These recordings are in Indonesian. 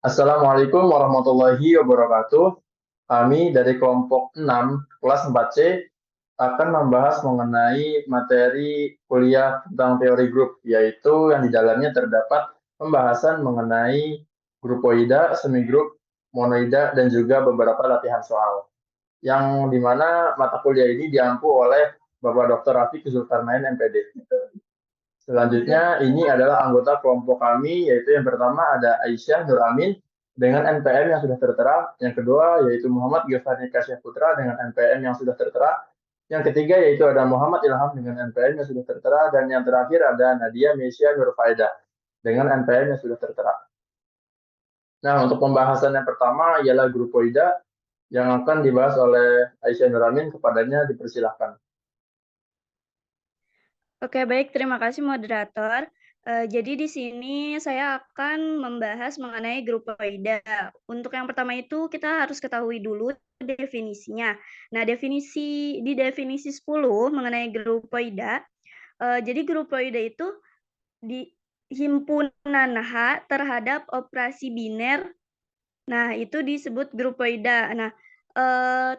Assalamualaikum warahmatullahi wabarakatuh. Kami dari kelompok 6 kelas 4C akan membahas mengenai materi kuliah tentang teori grup, yaitu yang di dalamnya terdapat pembahasan mengenai grupoida, semigrup, monoida, dan juga beberapa latihan soal. Yang dimana mata kuliah ini diampu oleh Bapak Dr. Rafiq Zulkarnain MPD. Selanjutnya, ini adalah anggota kelompok kami, yaitu yang pertama ada Aisyah Nur Amin dengan NPM yang sudah tertera. Yang kedua, yaitu Muhammad Giovanni Kasya Putra dengan NPM yang sudah tertera. Yang ketiga, yaitu ada Muhammad Ilham dengan NPM yang sudah tertera. Dan yang terakhir ada Nadia Mesia Nur Faida dengan NPM yang sudah tertera. Nah, untuk pembahasan yang pertama ialah grupoida yang akan dibahas oleh Aisyah Nur Amin. Kepadanya dipersilahkan. Oke, baik. Terima kasih moderator. Jadi di sini saya akan membahas mengenai grupoida. Untuk yang pertama itu kita harus ketahui dulu definisinya. Nah, di definisi 10 mengenai grupoida, jadi grupoida itu di himpunan H terhadap operasi biner. Nah, itu disebut grupoida. Nah,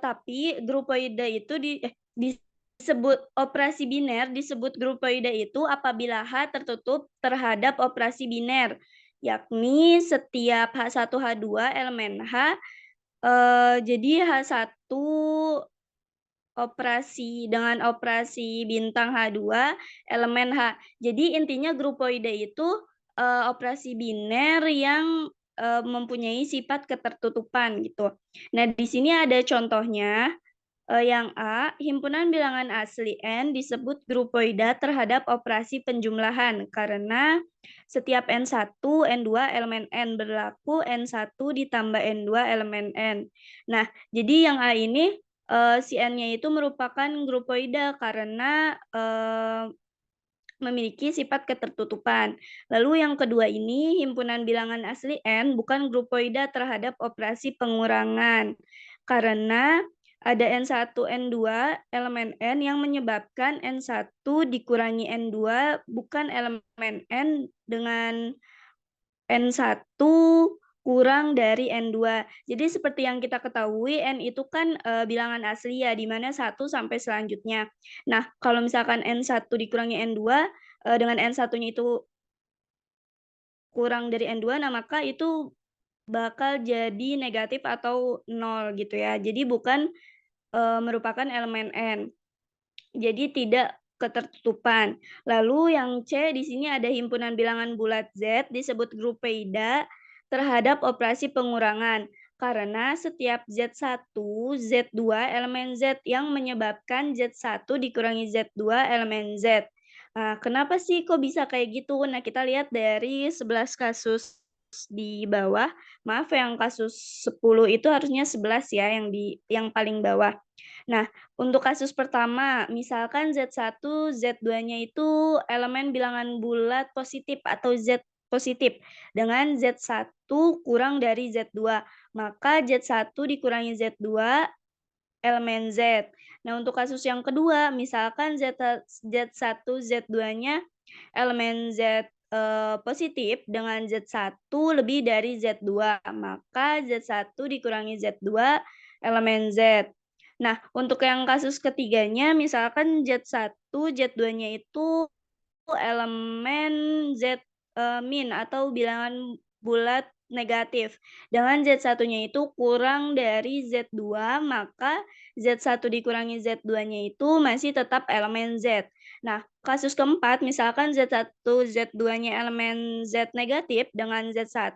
tapi grupoida itu disebut operasi biner, disebut grupoida itu apabila H tertutup terhadap operasi biner, yakni setiap H1, H2 elemen H, jadi H1 dengan operasi bintang H2 elemen H. Jadi intinya grupoida itu operasi biner yang mempunyai sifat ketertutupan gitu. Nah, di sini ada contohnya. Yang A, himpunan bilangan asli N disebut grupoida terhadap operasi penjumlahan karena setiap N1, N2 elemen N berlaku N1 ditambah N2 elemen N. Nah, jadi yang A ini si N-nya itu merupakan grupoida karena memiliki sifat ketertutupan. Lalu yang kedua ini, himpunan bilangan asli N bukan grupoida terhadap operasi pengurangan. Karena ada N1, N2, elemen N yang menyebabkan N1 dikurangi N2 bukan elemen N dengan N1 kurang dari N2. Jadi seperti yang kita ketahui, N itu kan bilangan asli ya, di mana 1 sampai selanjutnya. Nah, kalau misalkan N1 dikurangi N2, dengan N1-nya itu kurang dari N2, nah maka itu bakal jadi negatif atau 0 gitu ya. Jadi bukan merupakan elemen N. Jadi tidak ketertutupan. Lalu yang C di sini ada himpunan bilangan bulat Z disebut grupoida terhadap operasi pengurangan karena setiap Z1, Z2 elemen Z yang menyebabkan Z1 dikurangi Z2 elemen Z. Nah, kenapa sih kok bisa kayak gitu? Nah, kita lihat dari 11 kasus di bawah. Maaf yang kasus 10 itu harusnya 11 ya yang paling bawah. Nah, untuk kasus pertama, misalkan Z1, Z2-nya itu elemen bilangan bulat positif atau Z positif dengan Z1 kurang dari Z2, maka Z1 dikurangi Z2 elemen Z. Nah, untuk kasus yang kedua, misalkan Z1, Z2-nya elemen Z positif dengan Z1 lebih dari Z2, maka Z1 dikurangi Z2 elemen Z. Nah, untuk yang kasus ketiganya, misalkan Z1, Z2-nya itu elemen Z min atau bilangan bulat negatif. Dengan Z1-nya itu kurang dari Z2, maka Z1 dikurangi Z2-nya itu masih tetap elemen Z. Nah, kasus keempat, misalkan Z1, Z2-nya elemen Z negatif dengan Z1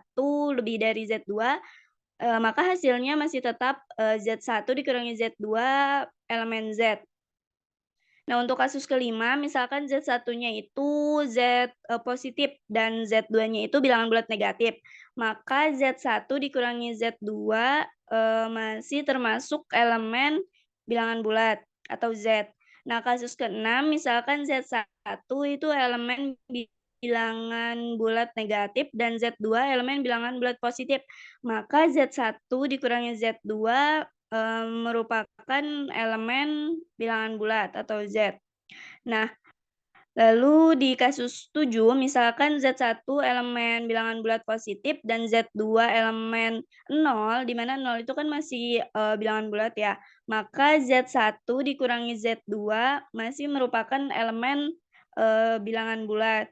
lebih dari Z2, maka hasilnya masih tetap Z1 dikurangi Z2 elemen Z. Nah, untuk kasus kelima, misalkan Z1-nya itu Z positif dan Z2-nya itu bilangan bulat negatif, maka Z1 dikurangi Z2 masih termasuk elemen bilangan bulat atau Z. Nah, kasus keenam, misalkan Z1 itu elemen bilangan bulat negatif dan Z2 elemen bilangan bulat positif, maka Z1 dikurangi Z2 merupakan elemen bilangan bulat atau Z. Nah, Lalu di kasus 7, misalkan Z1 elemen bilangan bulat positif dan Z2 elemen 0, di mana 0 itu kan masih bilangan bulat ya. Maka Z1 dikurangi Z2 masih merupakan elemen bilangan bulat.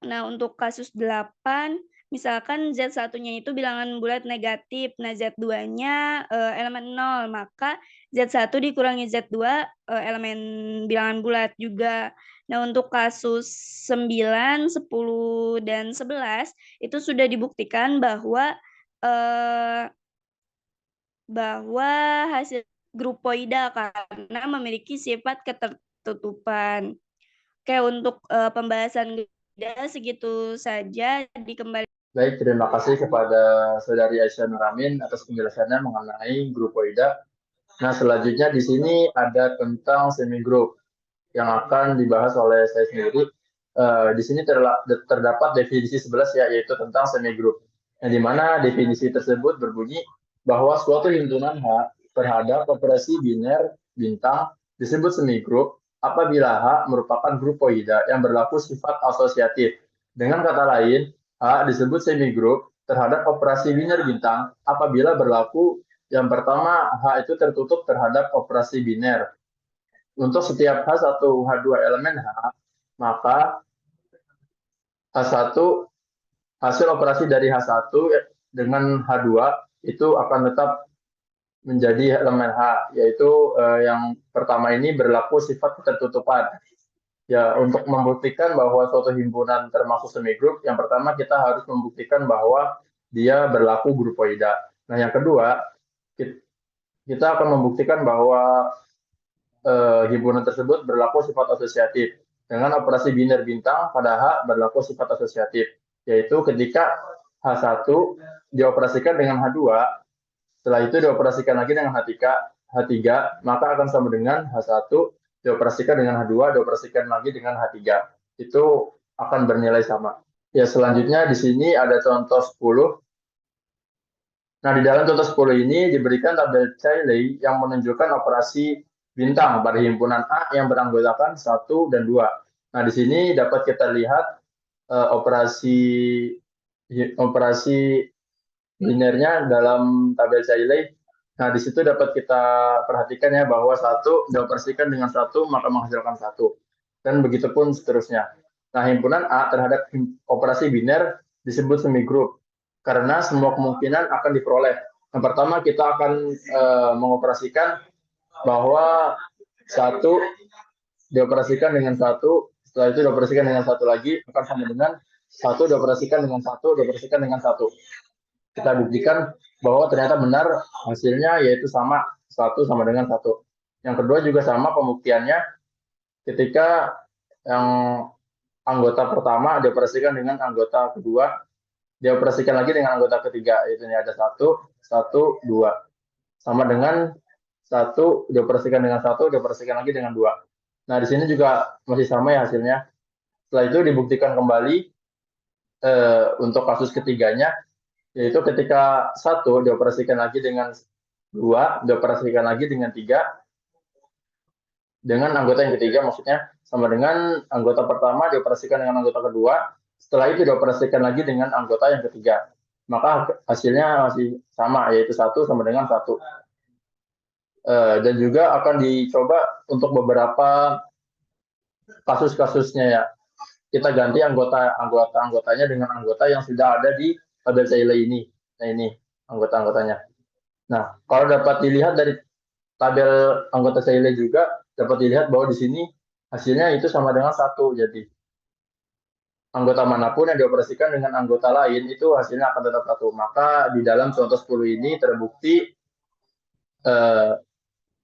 Nah, untuk kasus 8, misalkan Z1-nya itu bilangan bulat negatif, nah Z2-nya elemen 0, maka Z1 dikurangi Z2 elemen bilangan bulat juga. Nah, untuk kasus 9, 10, dan 11 itu sudah dibuktikan bahwa eh, hasil grupoida karena memiliki sifat ketertutupan. Oke, untuk pembahasan grupoida segitu saja. Dikembali. Baik, terima kasih kepada Saudari Aisyah Nuramin atas penjelasannya mengenai grupoida. Nah, selanjutnya di sini ada tentang semigroup yang akan dibahas oleh saya sendiri. Di sini terdapat definisi 11 ya, yaitu tentang semigroup. Yang di mana definisi tersebut berbunyi bahwa suatu himpunan H terhadap operasi biner bintang disebut semigroup apabila H merupakan grupoida yang berlaku sifat asosiatif. Dengan kata lain, H disebut semigroup terhadap operasi biner bintang apabila berlaku yang pertama, H itu tertutup terhadap operasi biner. Untuk setiap H1, H2 elemen H, maka H1 hasil operasi dari H1 dengan H2 itu akan tetap menjadi elemen H, yaitu yang pertama ini berlaku sifat ketertutupan. Ya, untuk membuktikan bahwa suatu himpunan termasuk semigroup, yang pertama kita harus membuktikan bahwa dia berlaku grupoida. Nah, yang kedua, kita akan membuktikan bahwa himpunan tersebut berlaku sifat asosiatif. Dengan operasi biner bintang pada H berlaku sifat asosiatif, yaitu ketika H1 dioperasikan dengan H2, setelah itu dioperasikan lagi dengan H3, maka akan sama dengan H1 dioperasikan dengan H2, dioperasikan lagi dengan H3. Itu akan bernilai sama. Ya, selanjutnya di sini ada contoh 10. Nah, di dalam contoh 10 ini diberikan tabel Cayley yang menunjukkan operasi bintang pada himpunan A yang beranggotakan 1 dan 2. Nah, di sini dapat kita lihat operasi linearnya dalam tabel Cayley. Nah, di situ dapat kita perhatikan ya bahwa 1 dioperasikan dengan 1 maka menghasilkan 1. Dan begitu pun seterusnya. Nah, himpunan A terhadap operasi biner disebut semigroup karena semua kemungkinan akan diperoleh. Yang pertama kita akan mengoperasikan bahwa 1 dioperasikan dengan 1, setelah itu dioperasikan dengan 1 lagi, akan sama dengan 1 dioperasikan dengan 1, dioperasikan dengan 1. Kita buktikan bahwa ternyata benar hasilnya yaitu sama, 1 sama dengan 1. Yang kedua juga sama pembuktiannya ketika yang anggota pertama dioperasikan dengan anggota kedua, dioperasikan lagi dengan anggota ketiga, yaitu ini ada 1, 1, 2. Sama dengan 1 dioperasikan dengan 1, dioperasikan lagi dengan 2. Nah, di sini juga masih sama ya hasilnya. Setelah itu dibuktikan kembali untuk kasus ketiganya, yaitu ketika 1 dioperasikan lagi dengan 2, dioperasikan lagi dengan 3, dengan anggota yang ketiga maksudnya, sama dengan anggota pertama dioperasikan dengan anggota kedua, setelah itu dioperasikan lagi dengan anggota yang ketiga. Maka hasilnya masih sama, yaitu 1 sama dengan 1. Dan juga akan dicoba untuk beberapa kasus-kasusnya ya. Kita ganti anggotanya dengan anggota yang sudah ada di tabel Cayley ini. Nah, ini anggota-anggotanya. Nah, kalau dapat dilihat dari tabel anggota Cayley juga dapat dilihat bahwa di sini hasilnya itu sama dengan 1. Jadi anggota manapun yang dioperasikan dengan anggota lain itu hasilnya akan tetap 1. Maka di dalam contoh 10 ini terbukti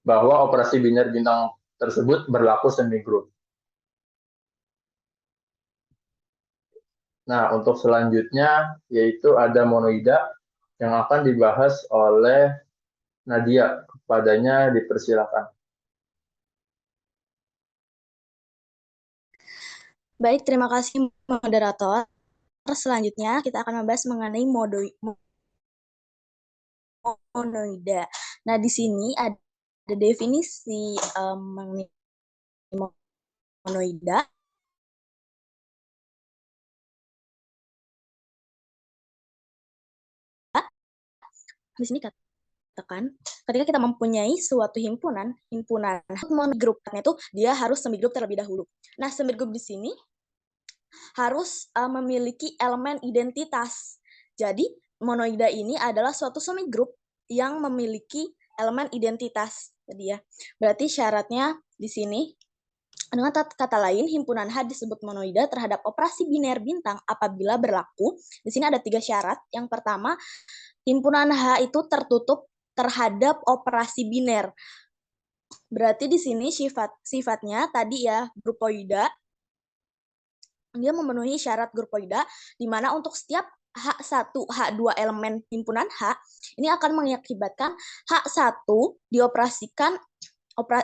bahwa operasi biner bintang tersebut berlaku semigroup. Nah, untuk selanjutnya yaitu ada monoida yang akan dibahas oleh Nadia. Kepadanya dipersilakan. Baik, terima kasih moderator. Selanjutnya kita akan membahas mengenai monoida. Nah, di sini ada definisi mengenai monoida di sini katakan ketika kita mempunyai suatu himpunan grupnya itu dia harus semigrup terlebih dahulu. Nah, semigrup di sini harus memiliki elemen identitas. Jadi, monoida ini adalah suatu semigrup yang memiliki elemen identitas. Jadi ya, berarti syaratnya di sini dengan kata lain, himpunan H disebut monoida terhadap operasi biner bintang apabila berlaku. Di sini ada 3 syarat. Yang pertama, himpunan H itu tertutup terhadap operasi biner. Berarti di sini sifatnya tadi ya grupoida. Dia memenuhi syarat grupoida, di mana untuk setiap H1, H2 elemen himpunan H, ini akan mengakibatkan H1 dioperasikan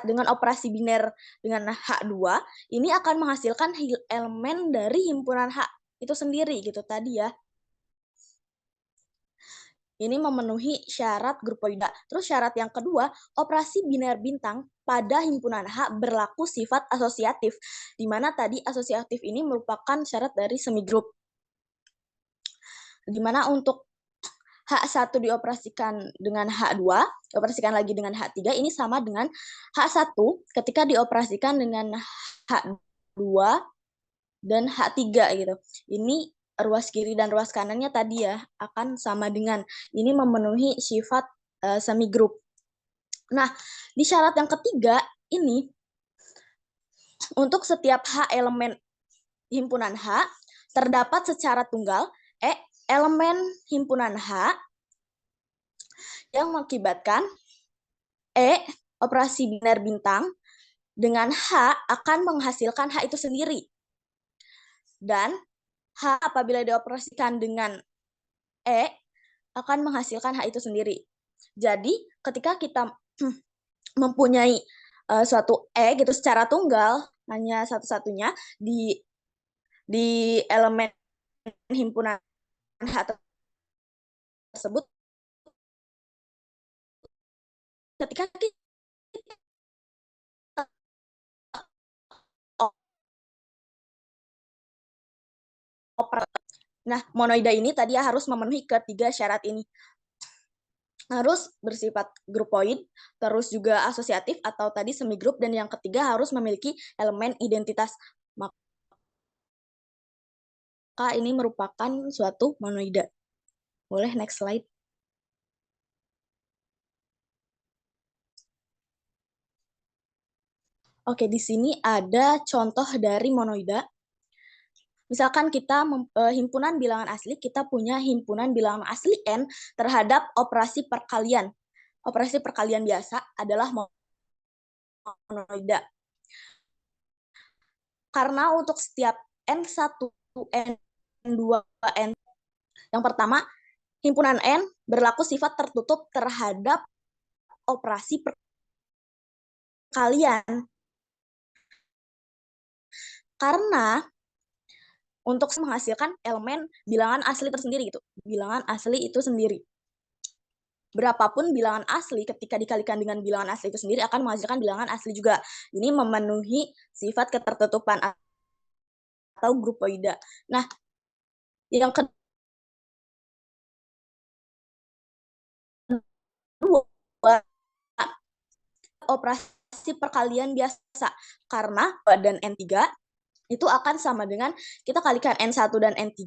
dengan operasi biner dengan H2, ini akan menghasilkan elemen dari himpunan H itu sendiri gitu tadi ya. Ini memenuhi syarat grupoida. Terus syarat yang kedua, operasi biner bintang pada himpunan H berlaku sifat asosiatif, di mana tadi asosiatif ini merupakan syarat dari semigrup. Di mana untuk H1 dioperasikan dengan H2, dioperasikan lagi dengan H3, ini sama dengan H1 ketika dioperasikan dengan H2 dan H3 gitu. Ini ruas kiri dan ruas kanannya tadi ya akan sama dengan, ini memenuhi sifat semigrup. Nah, di syarat yang ketiga ini untuk setiap H elemen himpunan H terdapat secara tunggal elemen himpunan H yang mengakibatkan operasi biner bintang dengan H akan menghasilkan H itu sendiri. Dan H apabila dioperasikan dengan akan menghasilkan H itu sendiri. Jadi ketika kita mempunyai suatu gitu secara tunggal, hanya satu-satunya di elemen himpunan H tersebut, ketika kita nah, monoida ini tadi harus memenuhi ketiga syarat ini. Harus bersifat grupoid, terus juga asosiatif atau tadi semigrup, dan yang ketiga harus memiliki elemen identitas. Maka ini merupakan suatu monoida. Boleh next slide. Oke, di sini ada contoh dari monoida. Misalkan kita himpunan bilangan asli, kita punya himpunan bilangan asli N terhadap operasi perkalian. Operasi perkalian biasa adalah monoida. Karena untuk setiap N1, N2, N, yang pertama, himpunan N berlaku sifat tertutup terhadap operasi perkalian. Karena untuk menghasilkan elemen bilangan asli tersendiri gitu. Bilangan asli itu sendiri. Berapapun bilangan asli ketika dikalikan dengan bilangan asli itu sendiri akan menghasilkan bilangan asli juga. Ini memenuhi sifat ketertutupan atau grupoida. Nah, yang kedua, operasi perkalian biasa. Karena dan N3 itu akan sama dengan kita kalikan N1 dan N3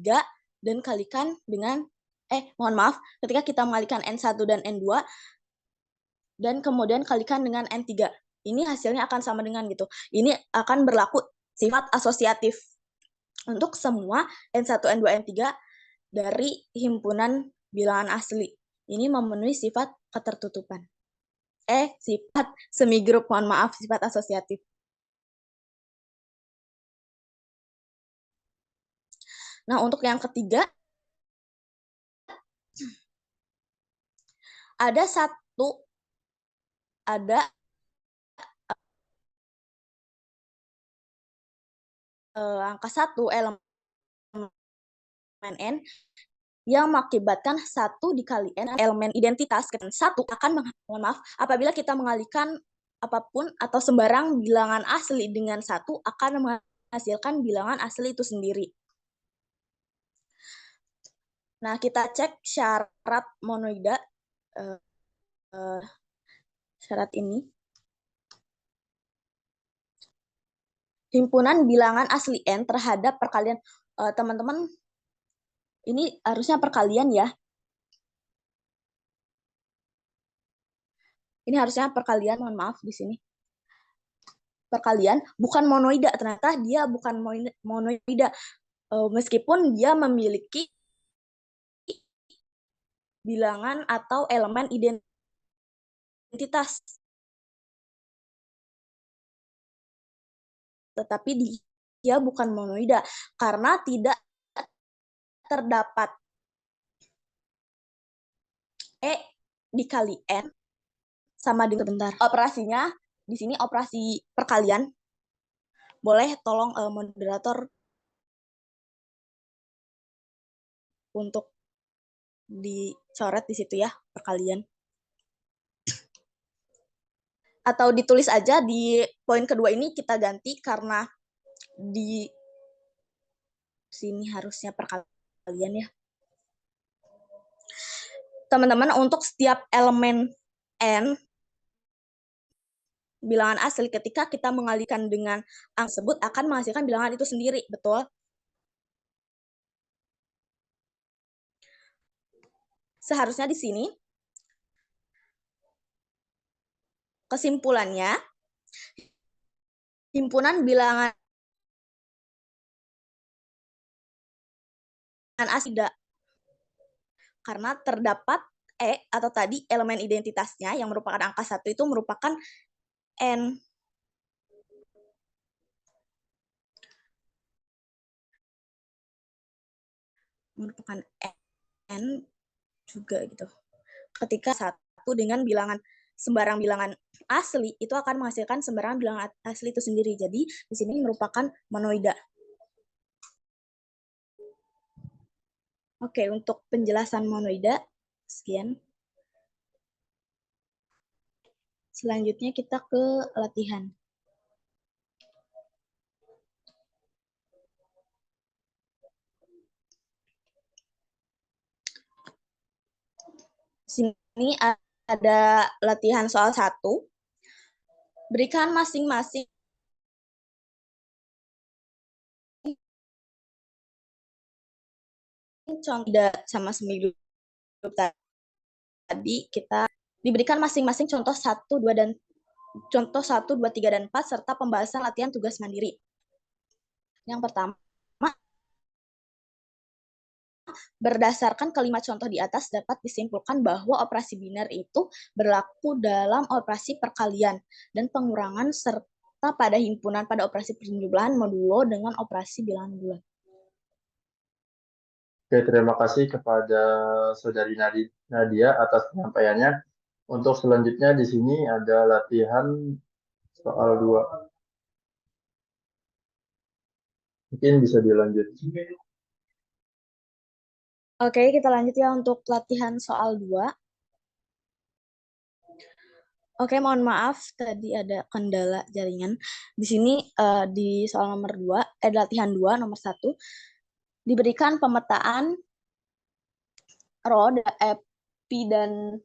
dan kalikan dengan ketika kita mengalikan N1 dan N2 dan kemudian kalikan dengan N3. Ini hasilnya akan sama dengan gitu. Ini akan berlaku sifat asosiatif untuk semua N1, N2, N3 dari himpunan bilangan asli. Ini memenuhi sifat ketertutupan. Sifat semigrup, mohon maaf, sifat asosiatif. Nah, untuk yang ketiga, ada angka 1 elemen N yang mengakibatkan 1 dikali N elemen identitas. 1 akan, mohon maaf, apabila kita mengalihkan apapun atau sembarang bilangan asli dengan 1 akan menghasilkan bilangan asli itu sendiri. Nah, kita cek syarat monoida. eh, eh, syarat ini. Himpunan bilangan asli N terhadap perkalian. Teman-teman, ini harusnya perkalian ya. Ini harusnya perkalian, mohon maaf di sini. Perkalian, bukan monoida. Ternyata dia bukan monoida. Meskipun dia memiliki bilangan atau elemen identitas. Tetapi dia bukan monoida karena tidak terdapat E dikali N sama dengan bentar. Operasinya di sini operasi perkalian. Boleh tolong moderator untuk dicoret di situ ya, perkalian. Atau ditulis aja di poin kedua ini kita ganti karena di sini harusnya perkalian ya. Teman-teman, untuk setiap elemen N bilangan asli ketika kita mengalihkan dengan angka tersebut akan menghasilkan bilangan itu sendiri, betul? Seharusnya di sini kesimpulannya himpunan bilangan asli tidak, karena terdapat E atau tadi elemen identitasnya yang merupakan angka 1 itu merupakan N. Merupakan N juga gitu. Ketika 1 dengan bilangan sembarang bilangan asli itu akan menghasilkan sembarang bilangan asli itu sendiri. Jadi di sini merupakan monoida. Oke, untuk penjelasan monoida sekian. Selanjutnya kita ke latihan. Sini ada latihan soal 1. Berikan masing-masing contoh sama seminggu tadi kita diberikan masing-masing contoh 1, 2 dan contoh 1, 2, 3 dan 4 serta pembahasan latihan tugas mandiri. Yang pertama, berdasarkan kelima contoh di atas dapat disimpulkan bahwa operasi biner itu berlaku dalam operasi perkalian dan pengurangan serta pada himpunan pada operasi penjumlahan modulo dengan operasi bilangan bulan. Oke, terima kasih kepada Saudari Nadia atas penyampaiannya. Untuk selanjutnya di sini ada latihan soal 2. Mungkin bisa dilanjut. Oke, kita lanjut ya untuk latihan soal 2. Oke, mohon maaf tadi ada kendala jaringan. Di sini di soal nomor 2, latihan 2 nomor 1 diberikan pemetaan rho, pi dan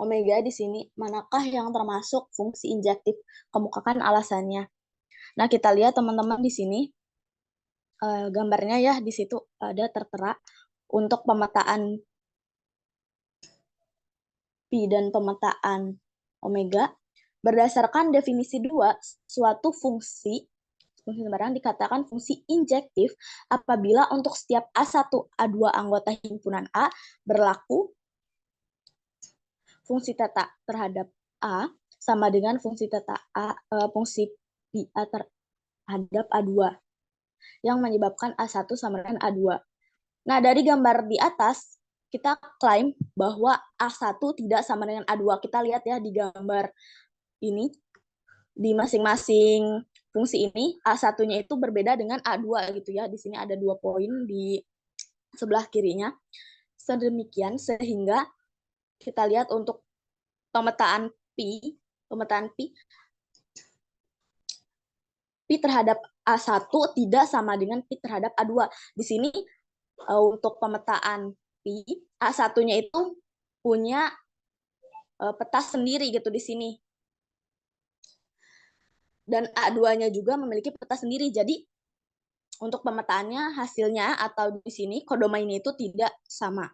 omega di sini manakah yang termasuk fungsi injektif? Kemukakan alasannya. Nah, kita lihat teman-teman di sini gambarnya ya, di situ ada tertera untuk pemetaan pi dan pemetaan omega berdasarkan definisi 2, suatu fungsi sembarang dikatakan fungsi injektif apabila untuk setiap A1, A2 anggota himpunan A berlaku fungsi θ terhadap A sama dengan fungsi θ A, fungsi pi A terhadap A2 yang menyebabkan A1 sama dengan A2. Nah, dari gambar di atas kita klaim bahwa A1 tidak sama dengan A2. Kita lihat ya di gambar ini, di masing-masing fungsi ini, A1-nya itu berbeda dengan A2 gitu ya. Di sini ada 2 poin di sebelah kirinya. Sedemikian sehingga kita lihat untuk pemetaan pi terhadap A1 tidak sama dengan pi terhadap A2. Di sini untuk pemetaan pi, A1-nya itu punya peta sendiri gitu di sini. Dan A2-nya juga memiliki peta sendiri. Jadi untuk pemetaannya hasilnya atau di sini kodomainnya itu tidak sama.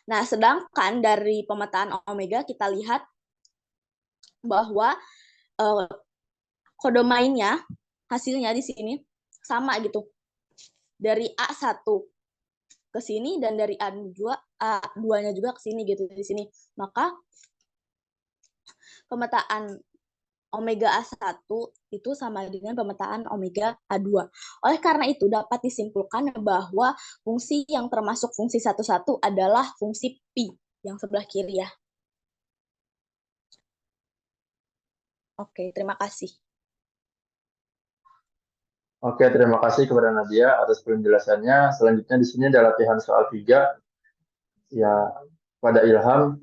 Nah, sedangkan dari pemetaan omega kita lihat bahwa kodomainnya hasilnya di sini sama gitu. Dari A1 ke sini dan dari A2-nya juga ke sini gitu di sini. Maka pemetaan omega A1 itu sama dengan pemetaan omega A2. Oleh karena itu dapat disimpulkan bahwa fungsi yang termasuk fungsi 1,1 adalah fungsi pi yang sebelah kiri ya. Oke, terima kasih. Oke, terima kasih kepada Nadia atas penjelasannya. Selanjutnya di sini ada latihan soal 3. Ya, pada Ilham,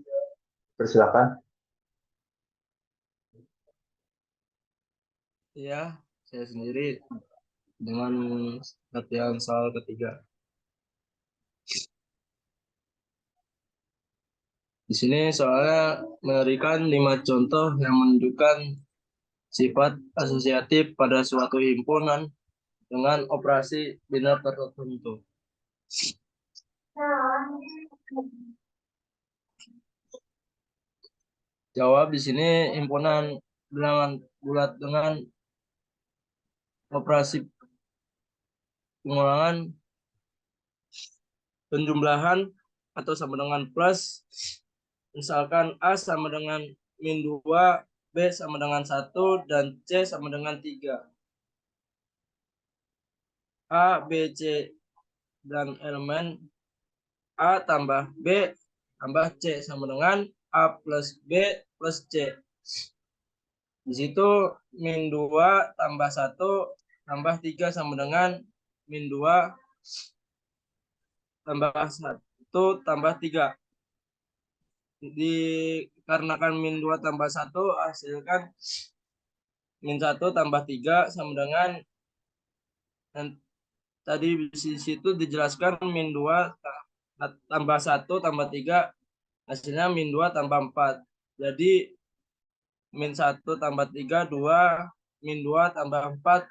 persilakan. Ya, saya sendiri dengan latihan soal ketiga. Di sini soalnya memberikan 5 contoh yang menunjukkan sifat asosiatif pada suatu himpunan dengan operasi biner tertentu. Jawab di sini himpunan bilangan bulat dengan operasi pengulangan, penjumlahan atau sama dengan plus. Misalkan A sama dengan min 2, B sama dengan 1, dan C sama dengan 3. A, B, C, dan elemen A tambah B tambah C sama dengan A plus B plus C. Di situ min 2 tambah 1 tambah 3 sama dengan min 2 tambah 1 tambah 3. Dikarenakan min 2 tambah 1 hasilkan min 1 tambah 3 sama dengan, dan tadi di situ dijelaskan min 2 tambah 1 tambah 3 hasilnya min 2 tambah 4. Jadi min 1 tambah 3 2, min 2 tambah 4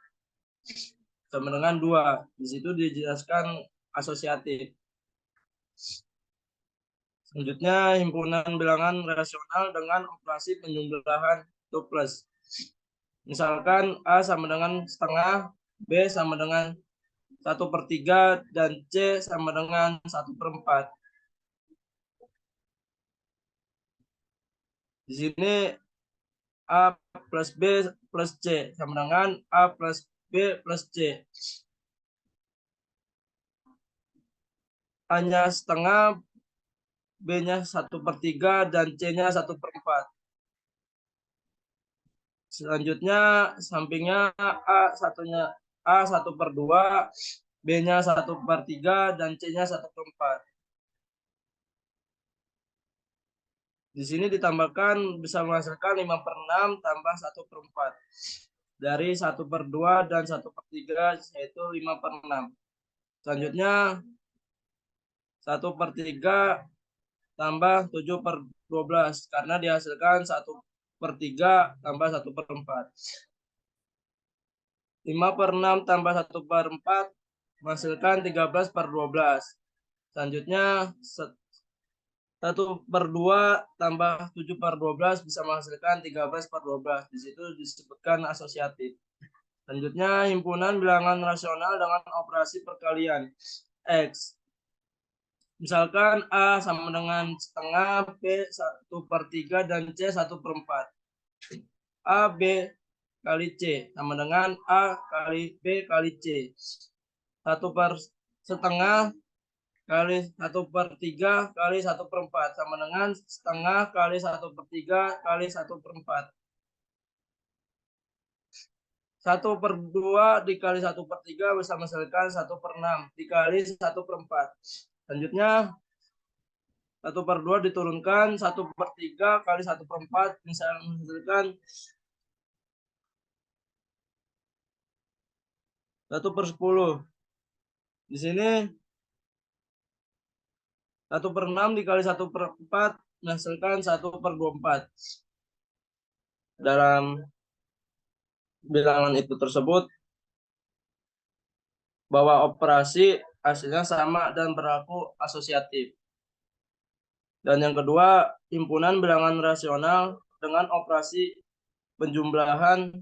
sama dengan 2. Di situ dijelaskan asosiatif. Selanjutnya himpunan bilangan rasional dengan operasi penjumlahan itu plus. Misalkan A sama dengan setengah, B sama dengan 1/3, dan C sama dengan 1/4. Di sini A plus B plus C sama dengan A plus B plus C. A-nya setengah, B-nya 1/3, dan C-nya 1/4. Selanjutnya sampingnya A1-nya A 1/2, B-nya 1/3, dan C-nya 1/4. Di sini ditambahkan bisa menghasilkan 5/6 tambah 1/4. Dari 1/2 dan 1/3 yaitu 5/6. Selanjutnya 1/3 tambah 7/12 karena dihasilkan 1/3 tambah 1/4. 5/6 tambah 1/4 menghasilkan 13/12. Selanjutnya 1/2 tambah 7/12 bisa menghasilkan 13/12. Di situ disebutkan asosiatif. Selanjutnya himpunan bilangan rasional dengan operasi perkalian X. Misalkan A sama dengan setengah, B 1/3, dan C 1/4. A, B kali C sama dengan A kali B kali C. 1/setengah kali 1/3 kali 1/4 sama dengan setengah kali 1/3 kali 1/4. 1/2 dikali 1/3 bisa menghasilkan 1/6 dikali 1/4. Selanjutnya 1/2 diturunkan 1/3 kali 1/4 bisa menghasilkan 1/10. Di sini 1/6 dikali 1/4 menghasilkan 1/24. Dalam bilangan itu tersebut, bahwa operasi hasilnya sama dan berlaku asosiatif. Dan yang kedua, himpunan bilangan rasional dengan operasi penjumlahan,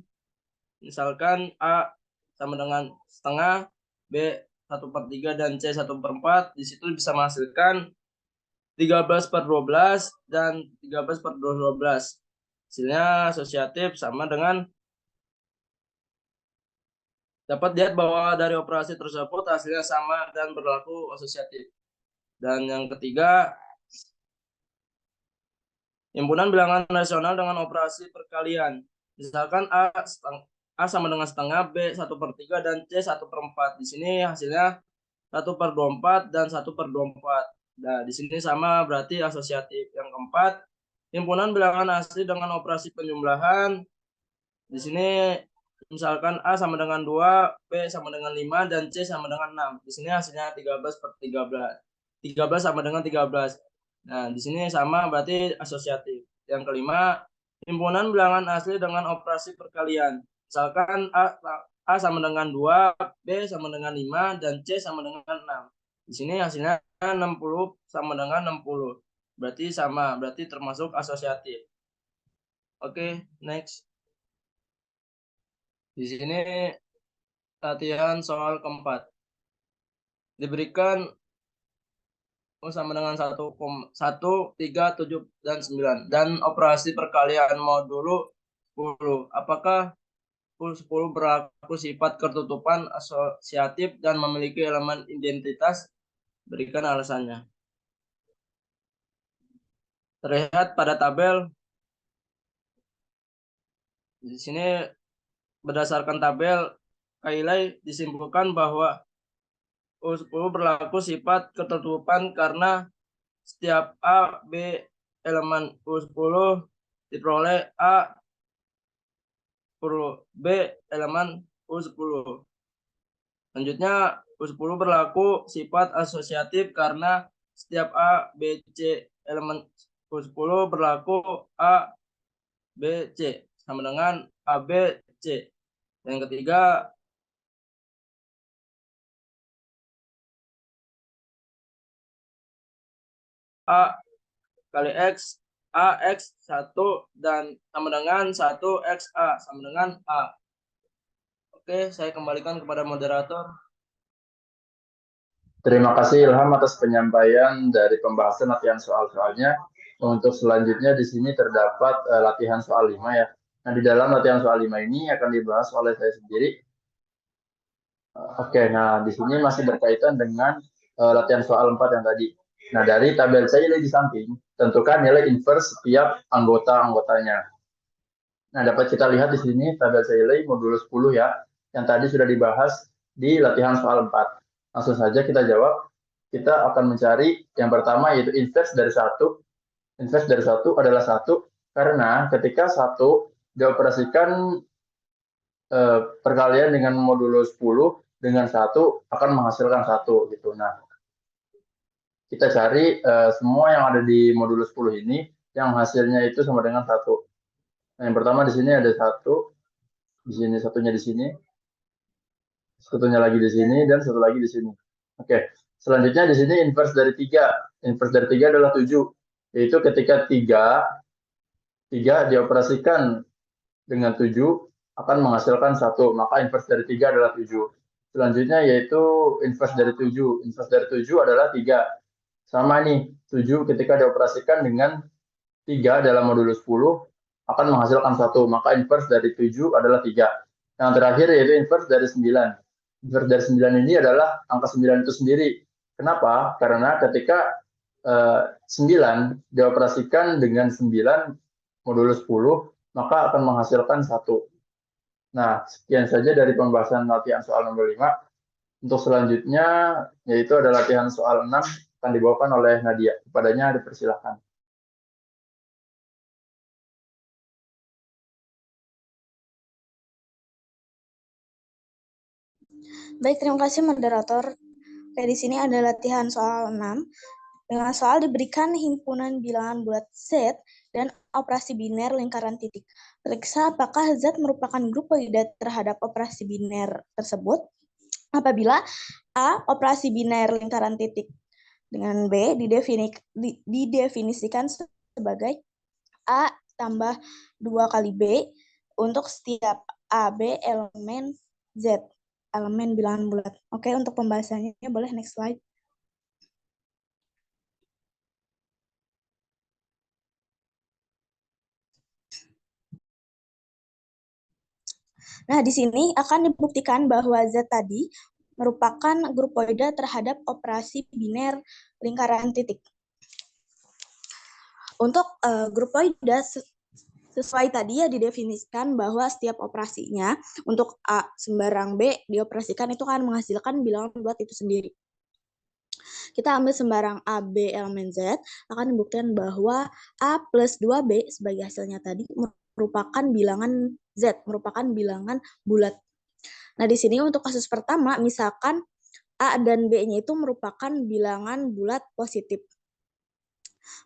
misalkan A sama dengan setengah, B 1/3 dan C 1/4, di situ bisa menghasilkan 13/12 dan 13/12. Hasilnya asosiatif sama dengan, dapat lihat bahwa dari operasi tersebut hasilnya sama dan berlaku asosiatif. Dan yang ketiga, himpunan bilangan rasional dengan operasi perkalian. Misalkan A sama dengan setengah, B 1/3 dan C 1/4. Di sini hasilnya 1/24 dan 1/24. Nah, di sini sama berarti asosiatif. Yang keempat, himpunan bilangan asli dengan operasi penjumlahan. Di sini misalkan A sama dengan 2, B sama dengan 5, dan C sama dengan 6. Di sini hasilnya 13/13. 13 sama dengan 13. Nah, di sini sama berarti asosiatif. Yang kelima, himpunan bilangan asli dengan operasi perkalian. Misalkan A sama dengan 2, B sama dengan 5, dan C sama dengan 6. Di sini hasilnya 60 sama dengan 60. Berarti sama, berarti termasuk asosiatif. Oke, next. Di sini latihan soal keempat. Diberikan sama dengan 1, 3, 7, dan 9. Dan operasi perkalian modulu 10. Apakah 10 berlaku sifat ketutupan asosiatif dan memiliki elemen identitas? Berikan alasannya. Terlihat pada tabel. Di sini berdasarkan tabel, Kailai disimpulkan bahwa U10 berlaku sifat ketutupan karena setiap A, B elemen U10 diperoleh A, B elemen U10. Selanjutnya, U10 berlaku sifat asosiatif karena setiap A, B, C elemen U10 berlaku A, B, C sama dengan A, B, C. Yang ketiga, A kali X, AX 1 dan sama dengan 1XA sama dengan A. Oke, saya kembalikan kepada moderator. Terima kasih Ilham atas penyampaian dari pembahasan latihan soal-soalnya. Untuk selanjutnya di sini terdapat latihan soal 5 ya. Nah, di dalam latihan soal 5 ini akan dibahas oleh saya sendiri. Oke, nah di sini masih berkaitan dengan latihan soal 4 yang tadi. Nah, dari tabel saya di samping, tentukan nilai inverse setiap anggota-anggotanya. Nah, dapat kita lihat di sini tabel Cayley modulus 10 ya, yang tadi sudah dibahas di latihan soal 4. Langsung saja kita jawab. Kita akan mencari yang pertama yaitu inverse dari 1. Inverse dari 1 adalah 1 karena ketika 1 dioperasikan perkalian dengan modulus 10 dengan 1 akan menghasilkan 1 gitu. Nah, kita cari semua yang ada di modulus 10 ini yang hasilnya itu sama dengan 1. Nah, yang pertama di sini ada 1, di sini satunya di sini, satunya lagi di sini, dan satu lagi di sini. Oke, selanjutnya di sini inverse dari 3. Inverse dari 3 adalah 7, yaitu ketika 3 dioperasikan dengan 7 akan menghasilkan 1, maka inverse dari 3 adalah 7. Selanjutnya yaitu inverse dari 7. Inverse dari 7 adalah 3. Sama nih, 7 ketika dioperasikan dengan 3 dalam modulus 10 akan menghasilkan 1, maka inverse dari 7 adalah 3. Yang terakhir yaitu inverse dari 9. Inverse dari 9 ini adalah angka 9 itu sendiri. Kenapa? Karena ketika 9 dioperasikan dengan 9 modulus 10, maka akan menghasilkan 1. Nah, sekian saja dari pembahasan latihan soal nomor 5. Untuk selanjutnya, yaitu ada latihan soal 6, akan dibawakan oleh Nadia. Kepadanya dipersilakan. Baik, terima kasih moderator. Oke, di sini ada latihan soal 6. Dengan soal diberikan himpunan bilangan bulat Z dan operasi biner lingkaran titik. Periksa apakah Z merupakan grup poida terhadap operasi biner tersebut. Apabila A, operasi biner lingkaran titik dengan B didefinisikan sebagai A tambah 2 kali B untuk setiap AB elemen Z, elemen bilangan bulat. Oke, untuk pembahasannya boleh next slide. Nah, di sini akan dibuktikan bahwa Z tadi merupakan grup poida terhadap operasi biner lingkaran titik. Untuk grup poida sesuai tadi ya didefinisikan bahwa setiap operasinya untuk A sembarang B dioperasikan itu akan menghasilkan bilangan bulat itu sendiri. Kita ambil sembarang AB elemen Z, akan dibuktikan bahwa A plus 2B sebagai hasilnya tadi merupakan bilangan Z, merupakan bilangan bulat. Nah, di sini untuk kasus pertama, misalkan A dan B-nya itu merupakan bilangan bulat positif.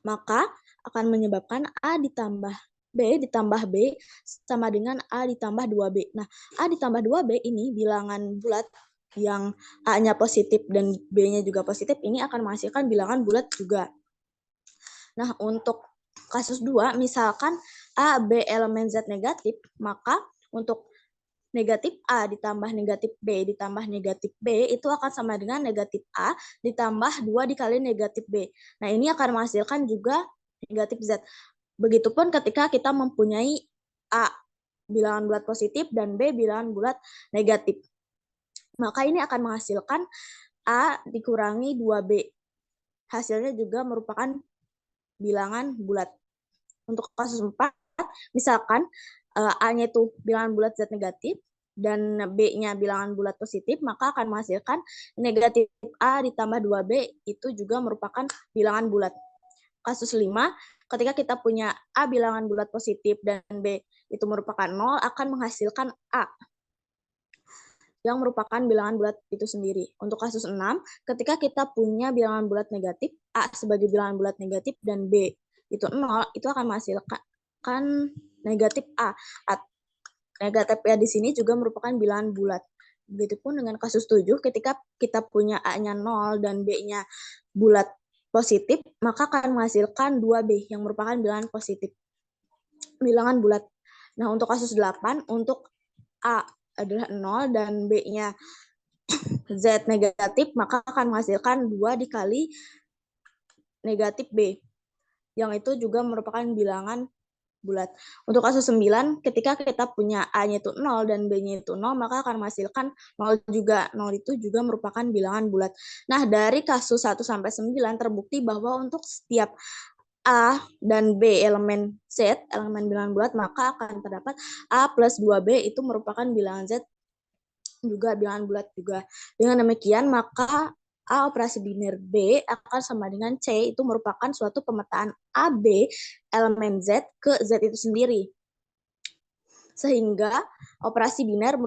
Maka akan menyebabkan A ditambah B ditambah B sama dengan A ditambah 2B. Nah, A ditambah 2B ini bilangan bulat yang A-nya positif dan B-nya juga positif, ini akan menghasilkan bilangan bulat juga. Nah, untuk kasus 2, misalkan A, B elemen Z negatif, maka untuk negatif A ditambah negatif B ditambah negatif B itu akan sama dengan negatif A ditambah 2 dikali negatif B. Nah, ini akan menghasilkan juga negatif Z. Begitupun ketika kita mempunyai A bilangan bulat positif dan B bilangan bulat negatif. Maka ini akan menghasilkan A dikurangi 2B. Hasilnya juga merupakan bilangan bulat. Untuk kasus 4, misalkan A-nya itu bilangan bulat Z negatif dan B-nya bilangan bulat positif, maka akan menghasilkan negatif A ditambah 2B itu juga merupakan bilangan bulat. Kasus 5, ketika kita punya A bilangan bulat positif dan B itu merupakan 0, akan menghasilkan A yang merupakan bilangan bulat itu sendiri. Untuk kasus 6, ketika kita punya bilangan bulat negatif, A sebagai bilangan bulat negatif dan B itu 0, itu akan menghasilkan negatif A. Negatif A di sini juga merupakan bilangan bulat. Begitupun dengan kasus 7, ketika kita punya A-nya 0 dan B-nya bulat positif, maka akan menghasilkan 2B yang merupakan bilangan positif, bilangan bulat. Nah, untuk kasus 8, untuk A adalah 0 dan B-nya Z negatif, maka akan menghasilkan 2 dikali negatif B, yang itu juga merupakan bilangan bulat. Untuk kasus 9, ketika kita punya A-nya itu 0 dan B-nya itu 0, maka akan menghasilkan 0 juga. 0 itu juga merupakan bilangan bulat. Nah, dari kasus 1 sampai 9 terbukti bahwa untuk setiap A dan B elemen Z, elemen bilangan bulat, maka akan terdapat A plus 2B itu merupakan bilangan Z juga bilangan bulat juga. Dengan demikian, maka A operasi biner B akan sama dengan C, itu merupakan suatu pemetaan AB elemen Z ke Z itu sendiri. Sehingga operasi biner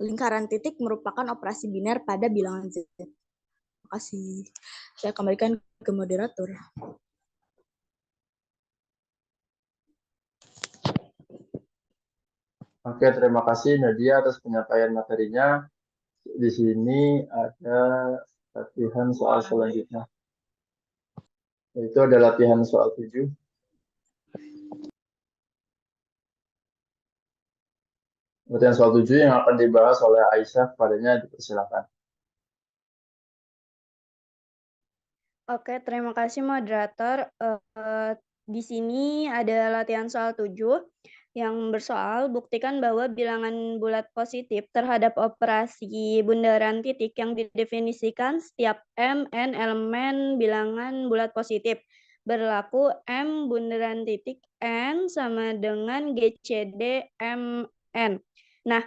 lingkaran titik merupakan operasi biner pada bilangan Z. Terima kasih. Saya kembalikan ke moderator. Oke, terima kasih Nadia atas penyampaian materinya. Di sini ada latihan soal selanjutnya. Itu ada latihan soal 7. Latihan soal 7 yang akan dibahas oleh Aisyah, padanya dipersilakan. Oke, terima kasih moderator. Di sini ada latihan soal 7 yang bersoal buktikan bahwa bilangan bulat positif terhadap operasi bundaran titik yang didefinisikan setiap M, N elemen bilangan bulat positif berlaku M bundaran titik N sama dengan GCD MN. Nah,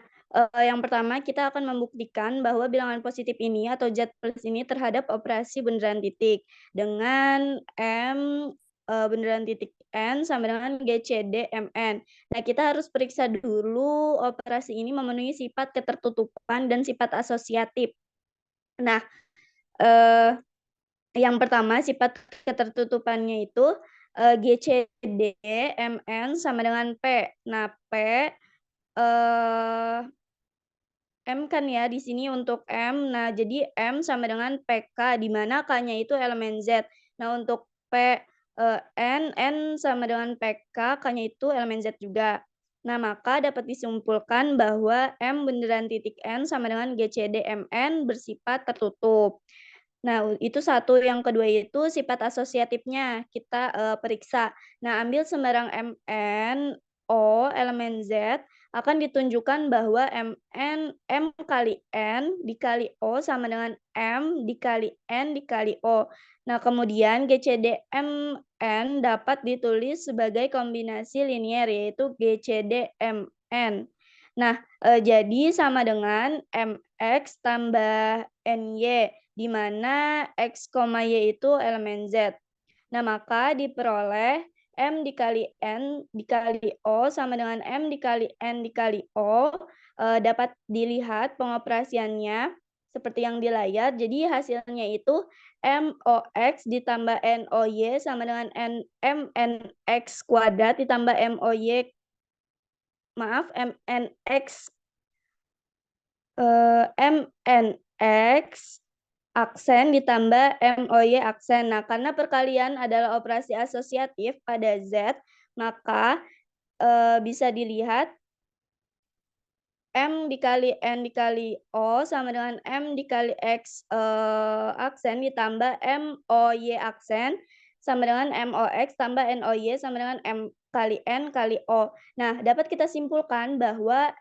yang pertama kita akan membuktikan bahwa bilangan positif ini atau Z plus ini terhadap operasi bundaran titik dengan M bundaran titik N sama dengan GCD MN. Nah, kita harus periksa dulu operasi ini memenuhi sifat ketertutupan dan sifat asosiatif. Nah, Yang pertama sifat ketertutupannya itu GCD MN sama dengan P. Nah, P M kan ya di sini untuk M. Nah, jadi M sama dengan PK di mana K-nya itu elemen Z. Nah, untuk N sama dengan PK, K-nya itu elemen Z juga. Nah, maka dapat disimpulkan bahwa M bundaran titik N sama dengan GCD MN bersifat tertutup. Nah, itu satu. Yang kedua itu sifat asosiatifnya. Kita periksa. Nah, ambil sembarang MN O elemen Z akan ditunjukkan bahwa M kali N dikali O sama dengan M dikali N dikali O. Nah, kemudian GCD MN dapat ditulis sebagai kombinasi linier yaitu GCD MN. Nah, jadi sama dengan MX tambah NY di mana X, Y itu elemen Z. Nah, maka diperoleh M dikali N dikali O sama dengan M dikali N dikali O. Dapat dilihat pengoperasiannya seperti yang di layar. Jadi hasilnya itu MOX ditambah NOY sama dengan MNX kuadrat ditambah MOY, maaf, MNX aksen ditambah MOY aksen. Nah, karena perkalian adalah operasi asosiatif pada Z, maka bisa dilihat M dikali N dikali O sama dengan M dikali X aksen ditambah MOY aksen sama dengan MOX tambah NOY sama dengan M kali N kali O. Nah, dapat kita simpulkan bahwa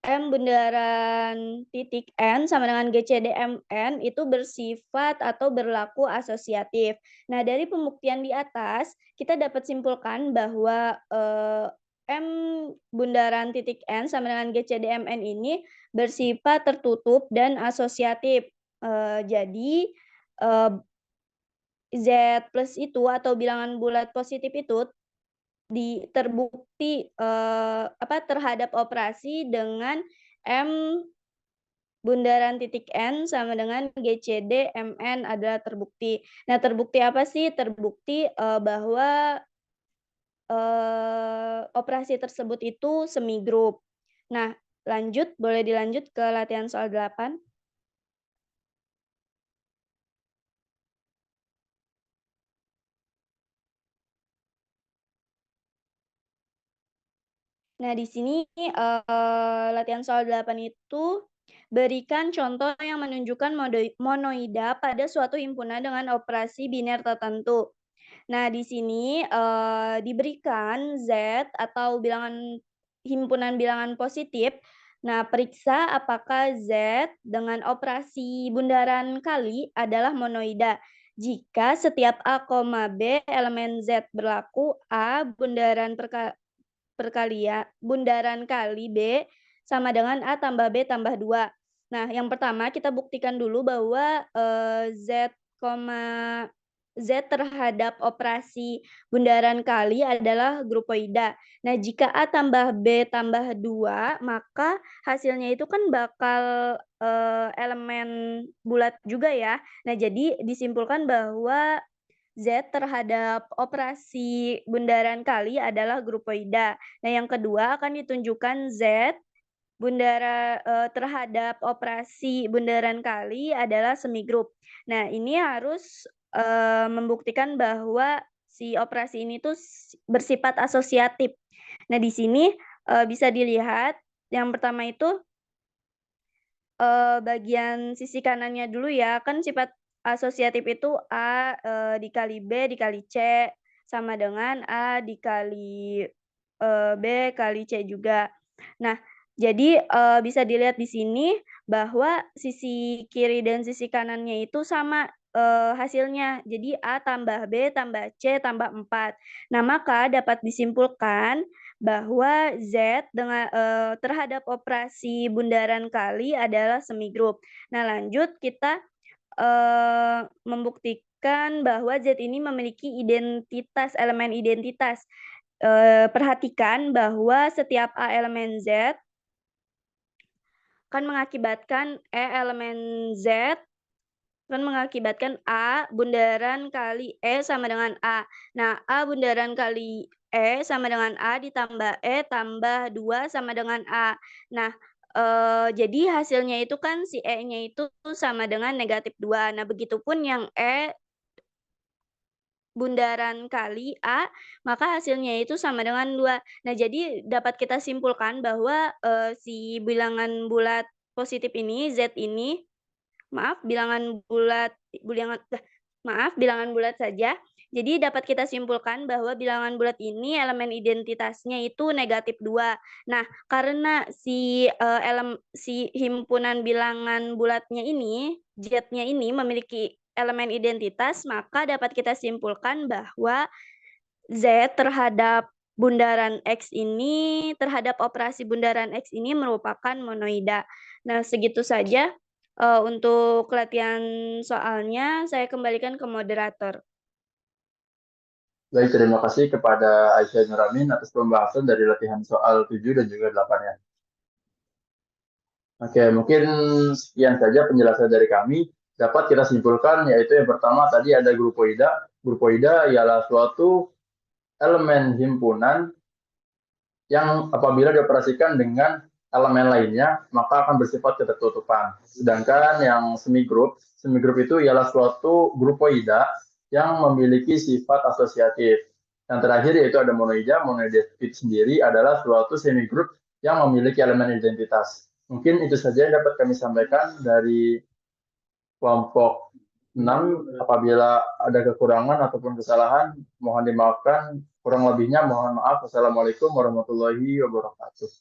M bundaran titik N sama dengan GCD MN itu bersifat atau berlaku asosiatif. Nah, dari pembuktian di atas, kita dapat simpulkan bahwa M bundaran titik N sama dengan GCD MN ini bersifat tertutup dan asosiatif. Jadi, Z plus itu atau bilangan bulat positif itu terbukti terhadap operasi dengan M bundaran titik N sama dengan GCD MN adalah terbukti. Nah, terbukti apa sih? Terbukti bahwa operasi tersebut itu semigroup. Nah, boleh dilanjut ke latihan soal 8. Nah, di sini latihan soal 8 itu berikan contoh yang menunjukkan monoida pada suatu himpunan dengan operasi biner tertentu. Nah, di sini diberikan Z atau himpunan bilangan positif. Nah, periksa apakah Z dengan operasi bundaran kali adalah monoida. Jika setiap A, B elemen Z berlaku, A bundaran kali B sama dengan A tambah B tambah 2. Nah, yang pertama kita buktikan dulu bahwa Z terhadap operasi bundaran kali adalah grupoida. Nah, jika A tambah B tambah 2, maka hasilnya itu kan bakal elemen bulat juga ya. Nah, jadi disimpulkan bahwa Z terhadap operasi bundaran kali adalah grupoida. Nah, yang kedua akan ditunjukkan Z terhadap operasi bundaran kali adalah semigroup. Nah, ini harus membuktikan bahwa si operasi ini tuh bersifat asosiatif. Nah, di sini bisa dilihat yang pertama itu bagian sisi kanannya dulu ya, kan sifat asosiatif itu A dikali B dikali C sama dengan A dikali B kali C juga. Nah, jadi bisa dilihat di sini bahwa sisi kiri dan sisi kanannya itu sama hasilnya. Jadi A tambah B tambah C tambah 4. Nah, maka dapat disimpulkan bahwa Z terhadap operasi bundaran kali adalah semigroup. Nah, lanjut kita membuktikan bahwa Z ini memiliki elemen identitas. Perhatikan bahwa setiap A elemen Z kan mengakibatkan E elemen Z kan mengakibatkan A bundaran kali E sama dengan A. Nah, A bundaran kali E sama dengan A ditambah E tambah 2 sama dengan A. Nah, jadi hasilnya itu kan si E-nya itu sama dengan -2. Nah, begitupun yang E bundaran kali A, maka hasilnya itu sama dengan 2. Nah, jadi dapat kita simpulkan bahwa, si bilangan bulat positif ini, Z ini Maaf, bilangan bulat saja. Jadi dapat kita simpulkan bahwa bilangan bulat ini elemen identitasnya itu -2. Nah, karena si himpunan bilangan bulatnya ini, Z-nya ini memiliki elemen identitas, maka dapat kita simpulkan bahwa Z terhadap bundaran X ini, terhadap operasi bundaran X ini merupakan monoida. Nah, segitu saja, untuk latihan soalnya, saya kembalikan ke moderator. Baik, terima kasih kepada Aisyah Nuramin atas pembahasan dari latihan soal 7 dan juga 8 ya. Oke, mungkin sekian saja penjelasan dari kami. Dapat kita simpulkan, yaitu yang pertama tadi ada grupoida. Grupoida ialah suatu elemen himpunan yang apabila dioperasikan dengan elemen lainnya, maka akan bersifat ketertutupan. Sedangkan yang semigroup itu ialah suatu grupoida yang memiliki sifat asosiatif. Yang terakhir yaitu ada monoida. Monoida itu sendiri adalah suatu semigroup yang memiliki elemen identitas. Mungkin itu saja yang dapat kami sampaikan dari kelompok 6. Apabila ada kekurangan ataupun kesalahan, mohon dimaafkan. Kurang lebihnya mohon maaf. Wassalamualaikum warahmatullahi wabarakatuh.